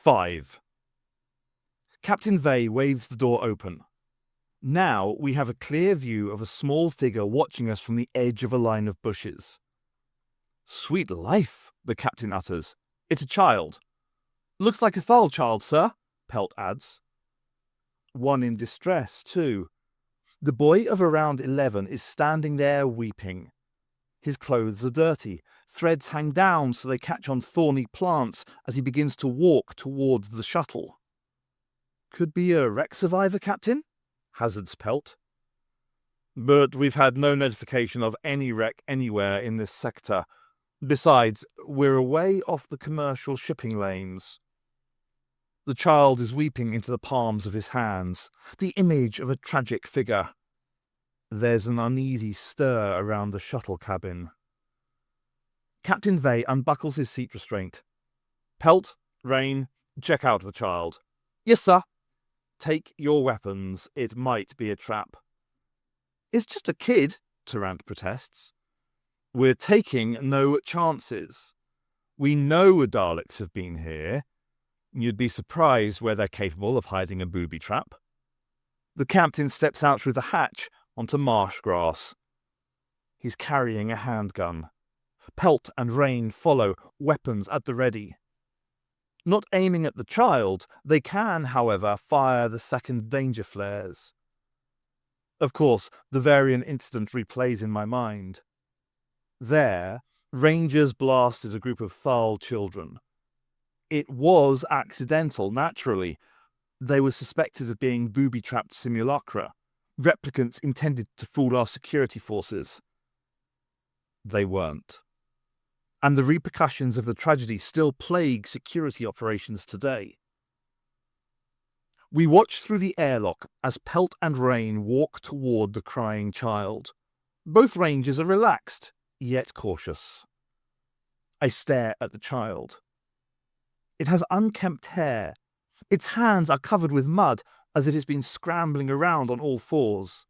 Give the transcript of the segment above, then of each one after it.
5. Captain Vey waves the door open. Now we have a clear view of a small figure watching us from the edge of a line of bushes. "Sweet life," the captain utters. "It's a child." "Looks like a Thal child, sir," Pelt adds. One in distress, too. The boy of around 11 is standing there weeping. His clothes are dirty. Threads hang down so they catch on thorny plants as he begins to walk towards the shuttle. "Could be a wreck survivor, Captain?" hazards Pelt. "But we've had no notification of any wreck anywhere in this sector. Besides, we're away off the commercial shipping lanes." The child is weeping into the palms of his hands, the image of a tragic figure. There's an uneasy stir around the shuttle cabin. Captain Vey unbuckles his seat restraint. "Pelt, Rain, check out the child." "Yes, sir." "Take your weapons. It might be a trap." "It's just a kid," Tarrant protests. "We're taking no chances. We know Daleks have been here. You'd be surprised where they're capable of hiding a booby trap." The captain steps out through the hatch onto marsh grass. He's carrying a handgun. Pelt and Rain follow, weapons at the ready. Not aiming at the child, they can, however, fire the second danger flares. Of course, the Varian incident replays in my mind. There, Rangers blasted a group of Thal children. It was accidental, naturally. They were suspected of being booby-trapped simulacra, replicants intended to fool our security forces. They weren't. And the repercussions of the tragedy still plague security operations today. We watch through the airlock as Pelt and Rain walk toward the crying child. Both Rangers are relaxed, yet cautious. I stare at the child. It has unkempt hair. Its hands are covered with mud, as it has been scrambling around on all fours.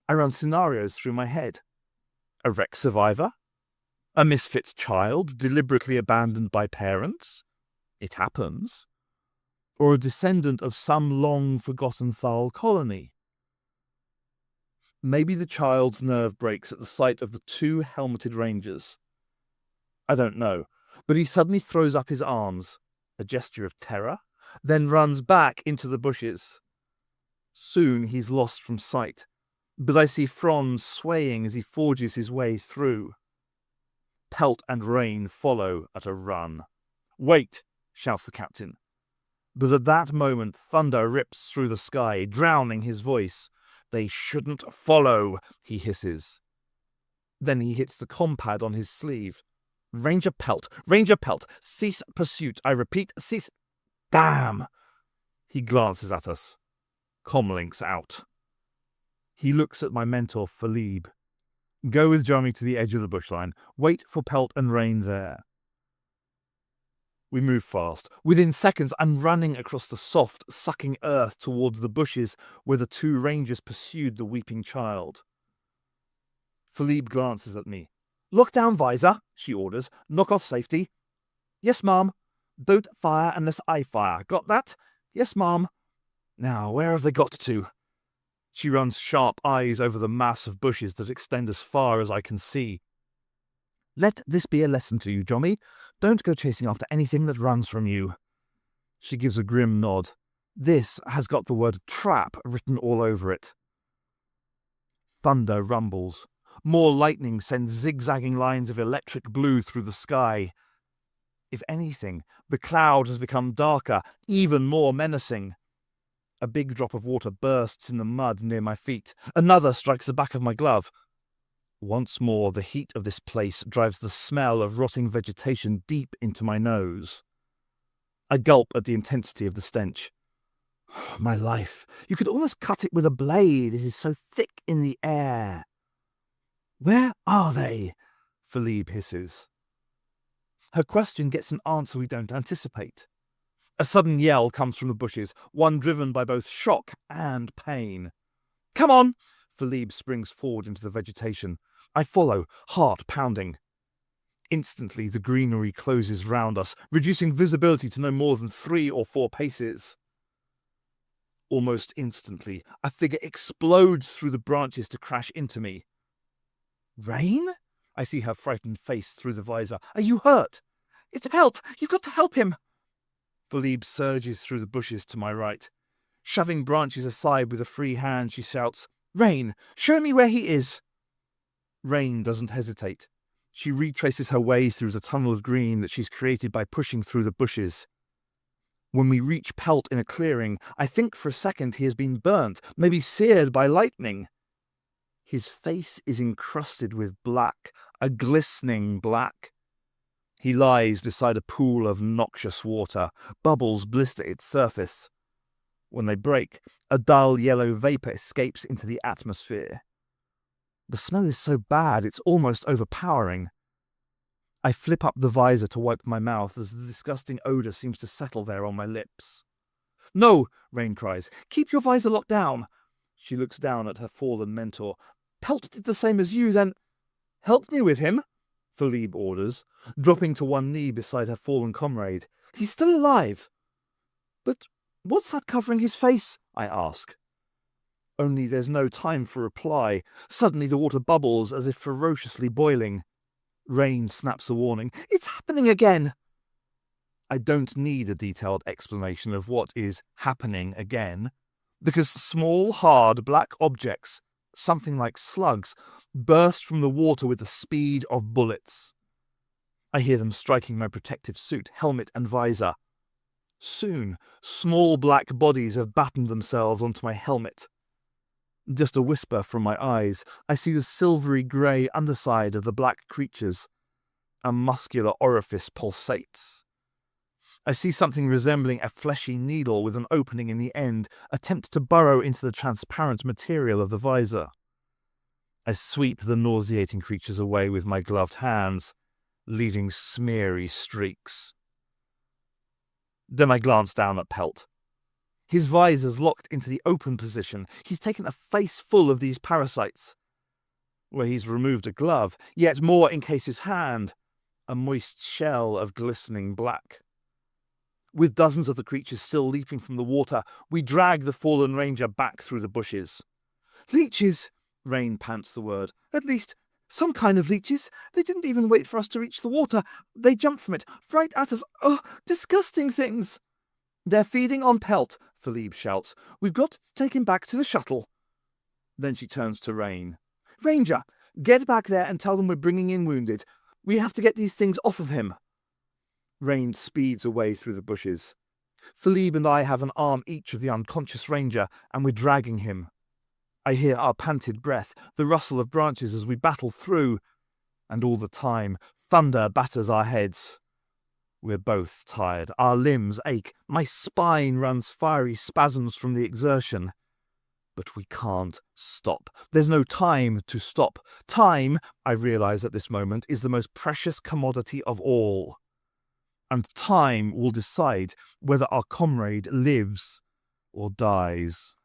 I run scenarios through my head. A wreck survivor? A misfit child deliberately abandoned by parents? It happens. Or a descendant of some long-forgotten Thal colony? Maybe the child's nerve breaks at the sight of the 2 helmeted Rangers. I don't know, but he suddenly throws up his arms, a gesture of terror, then runs back into the bushes. Soon he's lost from sight, but I see Franz swaying as he forges his way through. Pelt and Rain follow at a run. "Wait!" shouts the captain. But at that moment thunder rips through the sky, drowning his voice. "They shouldn't follow," he hisses. Then he hits the compad on his sleeve. Ranger Pelt, cease pursuit. I repeat, cease." "Damn!" He glances at us. Comlinks out. He looks at my mentor, Philippe. "Go with Johnny to the edge of the bushline. Wait for Pelt and Rain's air." We move fast. Within seconds, I'm running across the soft, sucking earth towards the bushes where the 2 Rangers pursued the weeping child. Philippe glances at me. "Lock down visor," she orders. "Knock off safety." "Yes, ma'am." "Don't fire unless I fire. Got that?" "Yes, ma'am." "Now, where have they got to?" She runs sharp eyes over the mass of bushes that extend as far as I can see. "Let this be a lesson to you, Jommy. Don't go chasing after anything that runs from you." She gives a grim nod. This has got the word trap written all over it. Thunder rumbles. More lightning sends zigzagging lines of electric blue through the sky. If anything, the cloud has become darker, even more menacing. A big drop of water bursts in the mud near my feet. Another strikes the back of my glove. Once more, the heat of this place drives the smell of rotting vegetation deep into my nose. I gulp at the intensity of the stench. My life, you could almost cut it with a blade. It is so thick in the air. "Where are they?" Philippe hisses. Her question gets an answer we don't anticipate. A sudden yell comes from the bushes, one driven by both shock and pain. "Come on!" Philippe springs forward into the vegetation. I follow, heart pounding. Instantly, the greenery closes round us, reducing visibility to no more than 3 or 4 paces. Almost instantly, a figure explodes through the branches to crash into me. Rain? I see her frightened face through the visor. Are you hurt? It's Pelt! You've got to help him! Philippe surges through the bushes to my right. Shoving branches aside with a free hand, she shouts, Rain, show me where he is! Rain doesn't hesitate. She retraces her way through the tunnel of green that she's created by pushing through the bushes. When we reach Pelt in a clearing, I think for a second he has been burnt, maybe seared by lightning. His face is encrusted with black, a glistening black. He lies beside a pool of noxious water. Bubbles blister its surface. When they break, a dull yellow vapour escapes into the atmosphere. The smell is so bad it's almost overpowering. I flip up the visor to wipe my mouth as the disgusting odour seems to settle there on my lips. No, Rain cries. Keep your visor locked down. She looks down at her fallen mentor. Pelt did the same as you, then... Help me with him, Philippe orders, dropping to one knee beside her fallen comrade. He's still alive. But what's that covering his face? I ask. Only there's no time for reply. Suddenly the water bubbles as if ferociously boiling. Rain snaps a warning. It's happening again! I don't need a detailed explanation of what is happening again, because small, hard, black objects, something like slugs, burst from the water with the speed of bullets. I hear them striking my protective suit, helmet and visor. Soon, small black bodies have battened themselves onto my helmet. Just a whisper from my eyes, I see the silvery grey underside of the black creatures. A muscular orifice pulsates. I see something resembling a fleshy needle with an opening in the end attempt to burrow into the transparent material of the visor. I sweep the nauseating creatures away with my gloved hands, leaving smeary streaks. Then I glance down at Pelt. His visor's locked into the open position. He's taken a face full of these parasites. Where he's removed a glove, yet more encase his hand, a moist shell of glistening black. With dozens of the creatures still leaping from the water, we drag the fallen ranger back through the bushes. Leeches! Rain pants the word. At least, some kind of leeches. They didn't even wait for us to reach the water. They jumped from it, right at us. Oh, disgusting things! They're feeding on Pelt, Philippe shouts. We've got to take him back to the shuttle. Then she turns to Rain. Ranger, get back there and tell them we're bringing in wounded. We have to get these things off of him. Rain speeds away through the bushes. Philippe and I have an arm each of the unconscious ranger, and we're dragging him. I hear our panted breath, the rustle of branches as we battle through, and all the time, thunder batters our heads. We're both tired. Our limbs ache. My spine runs fiery spasms from the exertion. But we can't stop. There's no time to stop. Time, I realize at this moment, is the most precious commodity of all. And time will decide whether our comrade lives or dies.